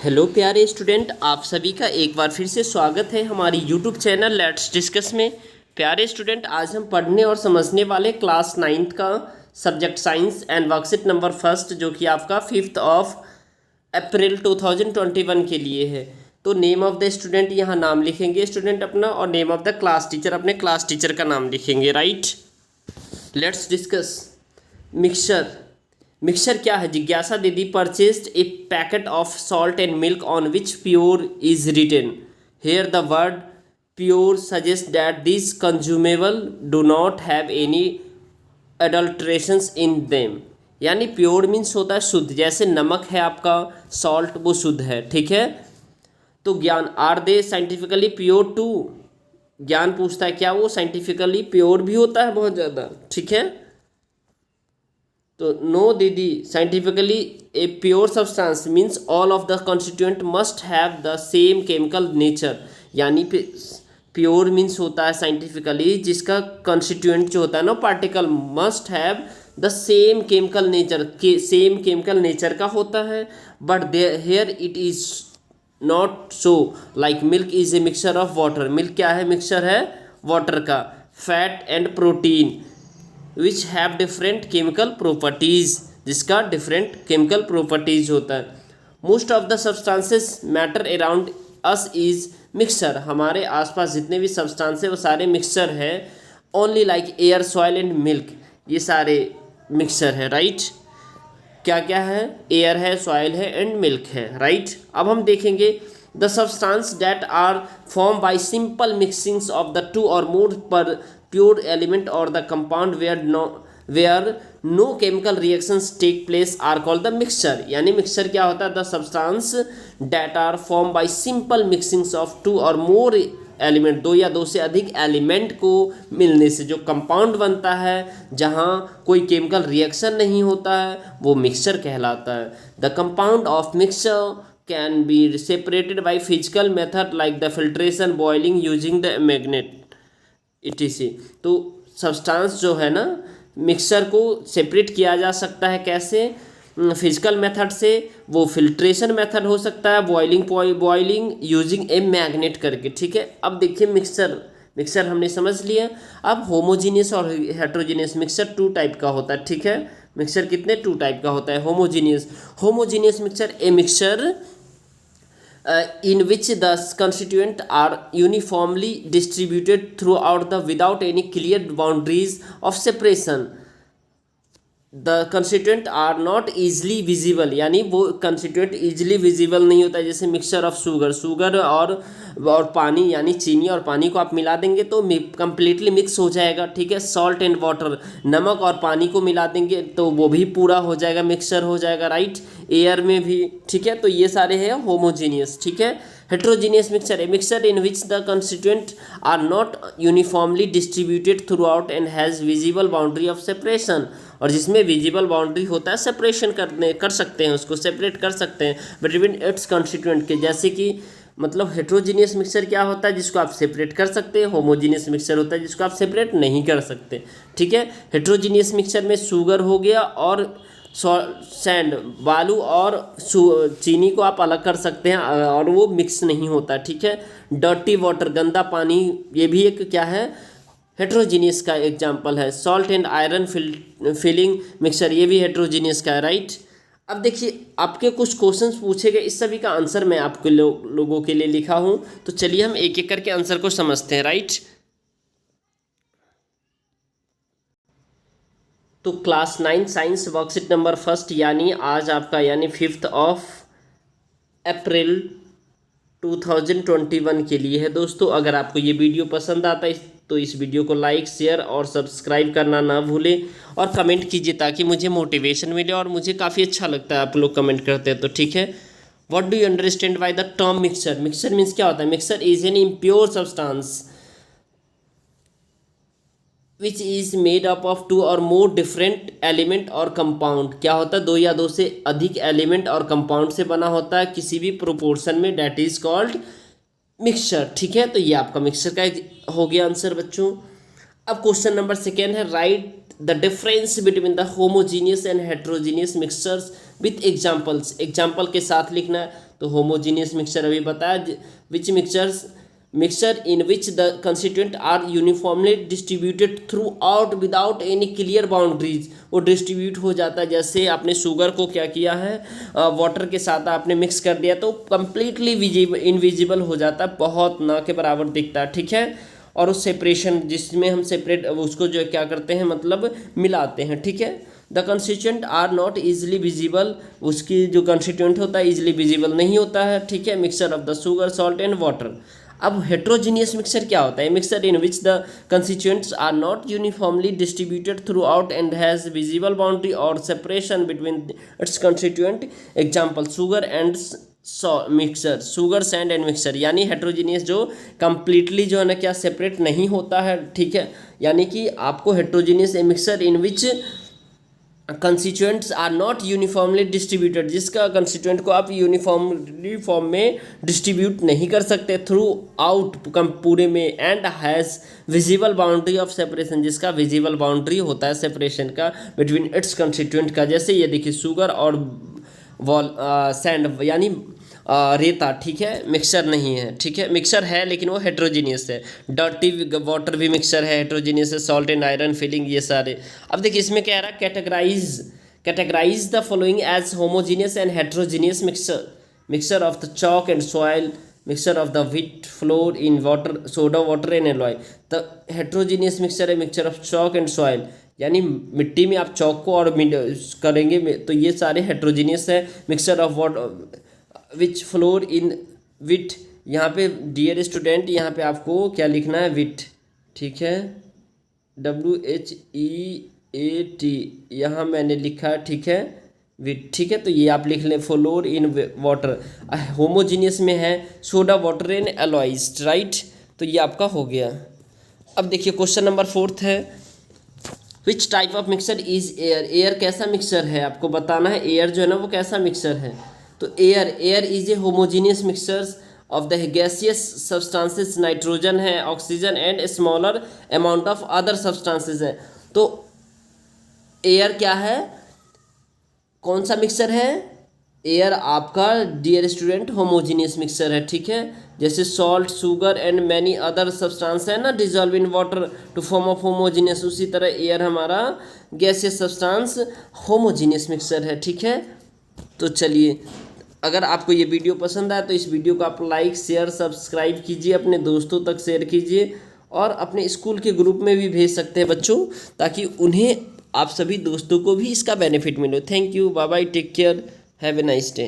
Hello प्यारे student, आप सभी का एक बार फिर से स्वागत है हमारी यूट्यूब चैनल लेट्स डिस्कस में। प्यारे स्टूडेंट, आज हम पढ़ने और समझने वाले क्लास 9th का subject science and worksheet number first, जो कि आपका 5 अप्रैल 2021 के लिए है। तो नेम ऑफ द स्टूडेंट यहाँ नाम लिखेंगे स्टूडेंट अपना, और name of the class teacher अपने क्लास टीचर का नाम लिखेंगे। Right, let's discuss mixture. Mixture क्या है? जिज्ञासा दीदी purchased a packet of salt and milk on which pure is written. Here the word pure suggest that this consumable do not have any adulterations in them. यानी pure means होता है शुद्ध, जैसे नमक है आपका, सॉल्ट वो शुद्ध है, ठीक है। तो Gyan, are they scientifically pure too? Gyan पूछता है क्या वो साइंटिफिकली प्योर भी होता है बहुत ज़्यादा, ठीक है। तो नो दीदी, scientifically a pure substance means all of the constituent must have the same chemical nature. यानी प्योर मीन्स होता है साइंटिफिकली जिसका कॉन्स्टिट्यूएंट जो होता है ना, particle must have the same chemical nature, के सेम केमिकल नेचर का होता है। But here it is not so, like milk is a mixture of water. Milk क्या है? मिक्सचर है वाटर का। Fat and protein which have different chemical properties, जिसका different chemical properties होता है। Most of the substances matter around us is mixture. हमारे आसपास जितने भी सब्सटेंस है वो सारे मिक्सचर है। Only like air, soil and milk, ये सारे मिक्सचर है। राइट, क्या क्या है? एयर है, सॉइल है एंड मिल्क है। राइट, अब हम देखेंगे the substance that are form by simple mixings of the two or more पर pure element or the compound where no chemical reactions take place are called the mixture। यानी mixture क्या होता है? the substance that are formed by simple mixings of two or more element, दो या दो से अधिक एलिमेंट को मिलने से जो कंपाउंड बनता है, जहाँ कोई केमिकल रिएक्शन नहीं होता है, वो मिक्सचर कहलाता है। The compound of mixture can be separated by physical method like the filtration, boiling using the magnet etc। तो सब्सटेंस जो है ना, मिक्सचर को सेपरेट किया जा सकता है कैसे? फिजिकल मेथड से, वो फिल्ट्रेशन मेथड हो सकता है, बॉइलिंग यूजिंग ए मैग्नेट करके, ठीक है। अब देखिए मिक्सचर हमने समझ लिया। अब होमोजीनियस और हेट्रोजीनियस मिक्सचर 2 टाइप का होता है, ठीक है। मिक्सचर कितने? 2 टाइप का होता है। Homogeneous mixture a mixture in which the constituents are uniformly distributed throughout the without any clear boundaries of separation। The constituent are not easily visible, यानी वो कंस्टिट्यूएंट ईजिली विजिबल नहीं होता है। जैसे मिक्सचर ऑफ शुगर और पानी, यानी चीनी और पानी को आप मिला देंगे तो कंप्लीटली मिक्स हो जाएगा, ठीक है। सॉल्ट एंड वाटर, नमक और पानी को मिला देंगे तो वो भी पूरा हो जाएगा, मिक्सचर हो जाएगा। राइट, एयर में भी, ठीक है। तो ये सारे हैं होमोजीनियस, ठीक है। Heterogeneous mixture, a mixture in which the constituent are not uniformly distributed throughout and has visible boundary of separation, और जिसमें विजिबल बाउंड्री होता है, सेपरेशन कर सकते हैं, उसको सेपरेट कर सकते हैं बिटवीन इट्स कंस्टिट्यूएंट के। जैसे कि मतलब हेट्रोजीनियस मिक्सचर क्या होता है? जिसको आप सेपरेट कर सकते हैं। होमोजीनियस मिक्सचर होता है जिसको आप सेपरेट नहीं कर सकते, ठीक है। हेट्रोजीनियस मिक्सचर में शुगर हो गया और सैंड, बालू और चीनी को आप अलग कर सकते हैं और वो मिक्स नहीं होता, ठीक है। डर्टी वाटर, गंदा पानी, ये भी एक क्या है? हेट्रोजीनियस का एग्जाम्पल है। Salt and iron filling mixture, ये भी हेट्रोजीनियस का है। राइट, अब देखिए आपके कुछ क्वेश्चंस पूछे गए, इस सभी का आंसर मैं आपके लोगों के लिए लिखा हूँ। तो चलिए हम एक एक करके आंसर को समझते हैं। राइट, तो class 9 science worksheet number first, यानी आज आपका, यानी 5 अप्रैल 2021 के लिए है दोस्तों। अगर आपको ये वीडियो पसंद आता है तो इस वीडियो को लाइक, शेयर और सब्सक्राइब करना ना भूलें, और कमेंट कीजिए ताकि मुझे मोटिवेशन मिले, और मुझे काफ़ी अच्छा लगता है आप लोग कमेंट करते हैं तो, ठीक है। What do you understand by the term mixture? Mixture means क्या होता है? Mixture is an impure substance which is made up of 2 और मोर डिफरेंट एलिमेंट और कंपाउंड। क्या होता है? 2 या 2 से अधिक एलिमेंट और कंपाउंड से बना होता है किसी भी प्रोपोर्शन में, डेट इज कॉल्ड मिक्सचर, ठीक है। तो ये आपका मिक्सचर का हो गया आंसर बच्चों। अब क्वेश्चन नंबर 2 है, right the difference between the homogeneous and heterogeneous mixtures with examples. Example के साथ लिखना है। तो होमोजीनियस मिक्सचर अभी बताया, which mixture in which the constituent are uniformly distributed throughout without any clear boundaries, वो distribute हो जाता है। जैसे आपने शुगर को क्या किया है, वाटर के साथ आपने मिक्स कर दिया तो कंप्लीटली इनविजिबल हो जाता है, बहुत ना के बराबर दिखता है, ठीक है। और उस सेपरेशन जिसमें हम सेपरेट उसको जो क्या करते हैं मतलब मिलाते हैं, ठीक है। The constituent are not easily visible, उसकी जो कंस्टिट्यूएंट होता है ईजिली विजिबल नहीं होता है, ठीक है। Mixture of the sugar salt and water. अब हेट्रोजीनियस मिक्सचर क्या होता है? Mixture in which the constituents are not uniformly distributed throughout and has visible boundary or separation between its constituent. Example sugar and mixer, sugar sand and mixer. यानी heterogeneous जो completely जो है ना क्या separate नहीं होता है, ठीक है। यानी कि आपको heterogeneous a mixer in which constituents are not uniformly distributed, जिसका कंस्टिट्यूएंट को आप यूनिफॉर्मली फॉर्म में डिस्ट्रीब्यूट नहीं कर सकते थ्रू आउट पूरे में, and has visible boundary of separation, जिसका विजिबल बाउंड्री होता है सेपरेशन का बिटवीन इट्स कंस्टिट्यूएंट का। जैसे ये देखिए शुगर और सैंड यानी रेता, ठीक है, मिक्सचर नहीं है, ठीक है। मिक्सचर है लेकिन वो हेट्रोजीनियस है। डर्टी वाटर भी मिक्सचर है, हेट्रोजीनियस है। सॉल्ट एंड आयरन फिलिंग, ये सारे। अब देखिए इसमें क्या रहा, categorize the following as homogeneous and heterogeneous mixture of the chalk and soil, mixture of the wheat flour in water, soda water and alloy. The heterogeneous mixture है mixture of chalk and soil, यानी मिट्टी में आप चौक को और करेंगे तो ये सारे हेट्रोजीनियस है। Mixture of water which flour in wheat, यहाँ पे डियर स्टूडेंट यहाँ पे आपको क्या लिखना है, विट, ठीक है, WHEAT यहाँ मैंने लिखा है, ठीक है, विट, ठीक है। तो ये आप लिख लें, फ्लोर इन वाटर। होमोजीनियस में है soda water and alloys, right. तो ये आपका हो गया। अब देखिए क्वेश्चन नंबर 4 है, which type of mixture is air. Air कैसा मिक्सचर है आपको बताना है, एयर जो है ना वो कैसा मिक्सचर है। तो air is a homogeneous mixtures of the gaseous substances, nitrogen है, oxygen and smaller amount of other substances है। तो एयर क्या है, कौन सा मिक्सचर है? एयर आपका डियर स्टूडेंट होमोजीनियस मिक्सचर है, ठीक है। जैसे salt, sugar and many other substance है ना dissolve in water to form of homogeneous, उसी तरह एयर हमारा गैसियस सब्सटेंस होमोजीनियस मिक्सचर है, ठीक है। तो चलिए, अगर आपको ये वीडियो पसंद आए तो इस वीडियो को आप लाइक शेयर सब्सक्राइब कीजिए, अपने दोस्तों तक शेयर कीजिए और अपने स्कूल के ग्रुप में भी भेज सकते हैं बच्चों, ताकि उन्हें आप सभी दोस्तों को भी इसका बेनिफिट मिले। Thank you, bye bye, take care, have a nice day.